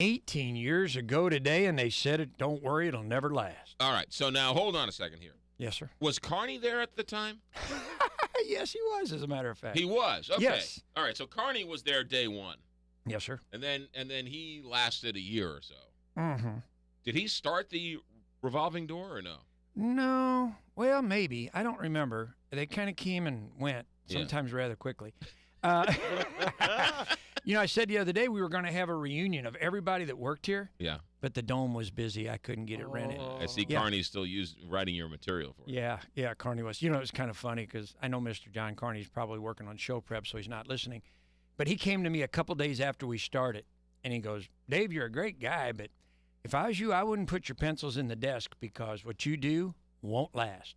18 years ago today, and they said it. Don't worry, it'll never last. All right, so now hold on a second here. Yes, sir. Was Carney there at the time? Yes, he was, as a matter of fact. He was. Okay. Yes. All right, so Carney was there day one. Yes, sir. And then he lasted a year or so. Mm-hmm. Did he start the revolving door or no? No. Well, maybe. I don't remember. They kind of came and went, sometimes rather quickly. I said the other day we were going to have a reunion of everybody that worked here. Yeah. But the dome was busy. I couldn't get it rented. I see Carney still writing your material for you. Yeah, Carney was. It was kind of funny because I know Mr. John Carney's probably working on show prep, so he's not listening. But he came to me a couple days after we started, and he goes, Dave, you're a great guy, but if I was you, I wouldn't put your pencils in the desk because what you do won't last.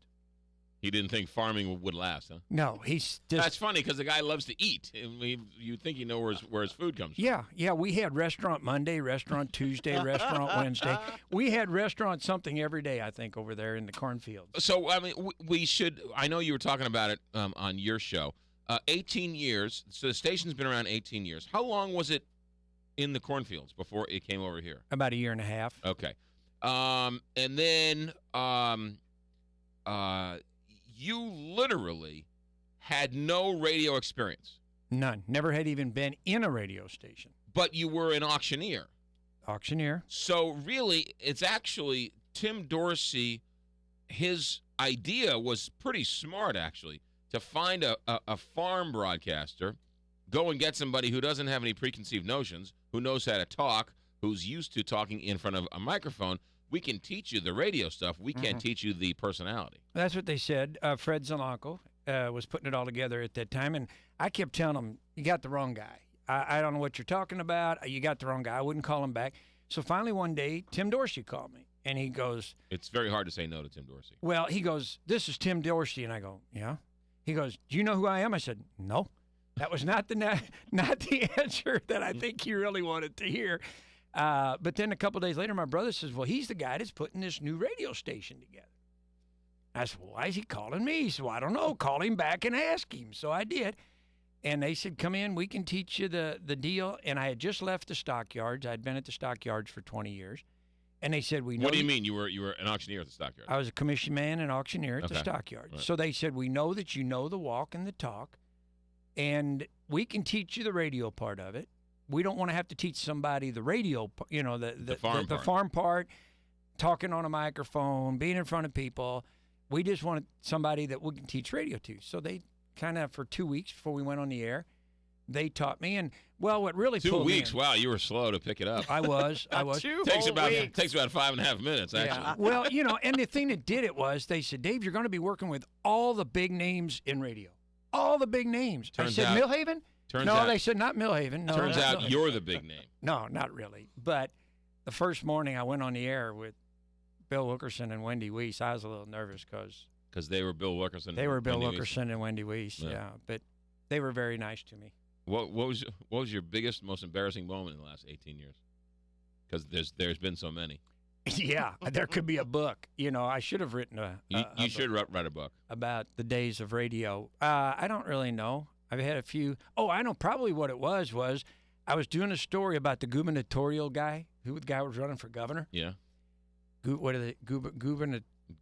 He didn't think farming would last, huh? No, he's just... That's funny because the guy loves to eat. You think you know where his food comes from. Yeah. We had restaurant Monday, restaurant Tuesday, restaurant Wednesday. We had restaurant something every day, I think, over there in the cornfields. So, I mean, we should... I know you were talking about it on your show. 18 years. So the station's been around 18 years. How long was it in the cornfields before it came over here? About a year and a half. Okay. And then... you literally had no radio experience. None. Never had even been in a radio station. But you were an auctioneer. Auctioneer. So really, it's actually Tim Dorsey, his idea was pretty smart, actually, to find a farm broadcaster, go and get somebody who doesn't have any preconceived notions, who knows how to talk, who's used to talking in front of a microphone. We can teach you the radio stuff. We can't teach you the personality. That's what they said. Fred Zelenko was putting it all together at that time, and I kept telling him, you got the wrong guy. I don't know what you're talking about. You got the wrong guy. I wouldn't call him back. So finally one day, Tim Dorsey called me, and he goes... It's very hard to say no to Tim Dorsey. Well, he goes, this is Tim Dorsey, and I go, yeah. He goes, do you know who I am? I said, no. That was not the answer that I think he really wanted to hear. But then a couple days later, my brother says, well, he's the guy that's putting this new radio station together. I said, well, why is he calling me? He said, well, I don't know. Call him back and ask him. So I did. And they said, come in. We can teach you the deal. And I had just left the stockyards. I'd been at the stockyards for 20 years. And they said, we know. What do you mean? You were an auctioneer at the stockyards? I was a commission man and auctioneer at the stockyards. Right. So they said, we know that you know the walk and the talk. And we can teach you the radio part of it. We don't want to have to teach somebody the radio, the farm part, talking on a microphone, being in front of people. We just wanted somebody that we can teach radio to. So they kind of, for 2 weeks before we went on the air, they taught me. And, well, what really 2 weeks? Wow, you were slow to pick it up. I was. Takes about 5.5 minutes, actually. Yeah. Well, and the thing that did it was they said, Dave, you're going to be working with all the big names in radio. All the big names. I said, Millhaven? They said not Millhaven. No, turns out you're the big name. No, not really. But the first morning I went on the air with Bill Wilkerson and Wendy Weiss, I was a little nervous because they were Bill Wilkerson. They were Bill Wilkerson and Wendy Weiss. Yeah, but they were very nice to me. What was your biggest, most embarrassing moment in the last 18 years? Because there's been so many. Yeah, there could be a book. I should have written You should write a book about the days of radio. I don't really know. I've had a few. Oh, I know probably what it was I was doing a story about the gubernatorial guy, the guy was running for governor. Yeah. Gubernatorial.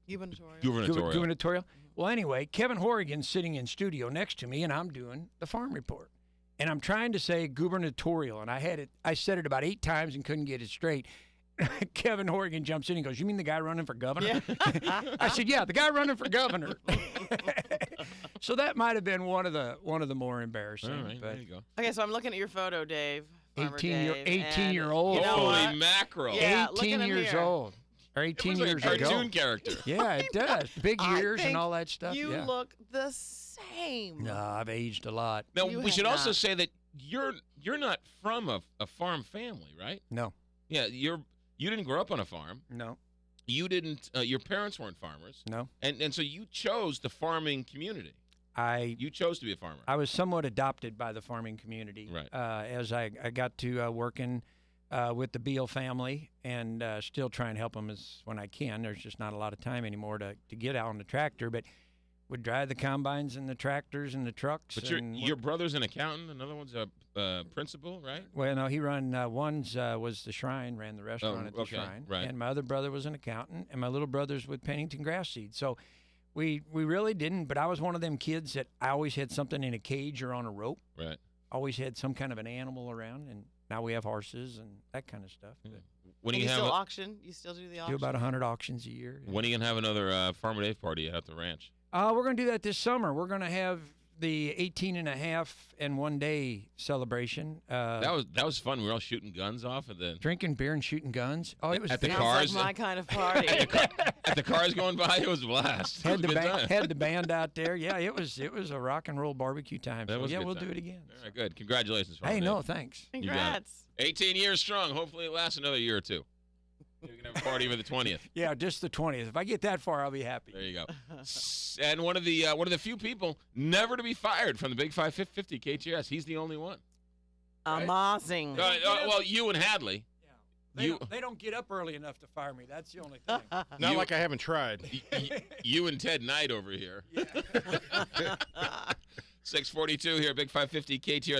Gubernatorial. Well, anyway, Kevin Horrigan's sitting in studio next to me, and I'm doing the farm report. And I'm trying to say gubernatorial, and I said it about 8 times and couldn't get it straight. Kevin Horrigan jumps in and goes, you mean the guy running for governor? Yeah. I said, yeah, the guy running for governor. So that might have been one of the more embarrassing. All right, there you go. Okay, so I'm looking at your photo, Dave. 18-year-old. Holy mackerel. Yeah, 18 years old. Or 18 years ago. It was like a cartoon character. Yeah, it does. Big ears and all that stuff. You look the same. No, I've aged a lot. Now, we should also say that you're not from a farm family, right? No. Yeah, you didn't grow up on a farm. No. You didn't. Your parents weren't farmers. No. And so you chose the farming community. You chose to be a farmer. I was somewhat adopted by the farming community. Right. As I got to working with the Beal family and still try and help them when I can. There's just not a lot of time anymore to get out on the tractor. But would drive the combines and the tractors and the trucks. But and your brother's an accountant. Another one's a principal, right? Well, no, he one's was the Shrine, ran the restaurant at the okay, Shrine. right. And my other brother was an accountant, and my little brother's with Pennington Grass Seed. So we really didn't, but I was one of them kids that I always had something in a cage or on a rope. Right. Always had some kind of an animal around, and now we have horses and that kind of stuff. But When And you you have still auction? You still do the auction? do about 100 auctions a year. when are you gonna have another Farmer Dave party at the ranch? We're going to do that this summer. We're going to have the 18 and a half and 1 day celebration. That was fun. We were all shooting guns off at the Drinking beer and shooting guns. Oh, it was At the Sounds cars. like my kind of party. at the cars going by. It was a blast. It was had a the good band, time. had the band out there. Yeah, it was a rock and roll barbecue time. That So was a yeah, good we'll time. do it again. All right, good. Congratulations, Farmer Hey, Dave. no, thanks. got it. Congrats. 18 years strong. Hopefully, it lasts another year or two. Maybe we can have a party for the 20th. Yeah, just the 20th. If I get that far, I'll be happy. There you go. And one of the few people never to be fired from the Big 550 KTRS. He's the only one. Amazing. Well, you and Hadley. Yeah. They don't get up early enough to fire me. That's the only thing. Not You- like I haven't tried. You and Ted Knight over here. Yeah. 642 here, Big 550 KTRS.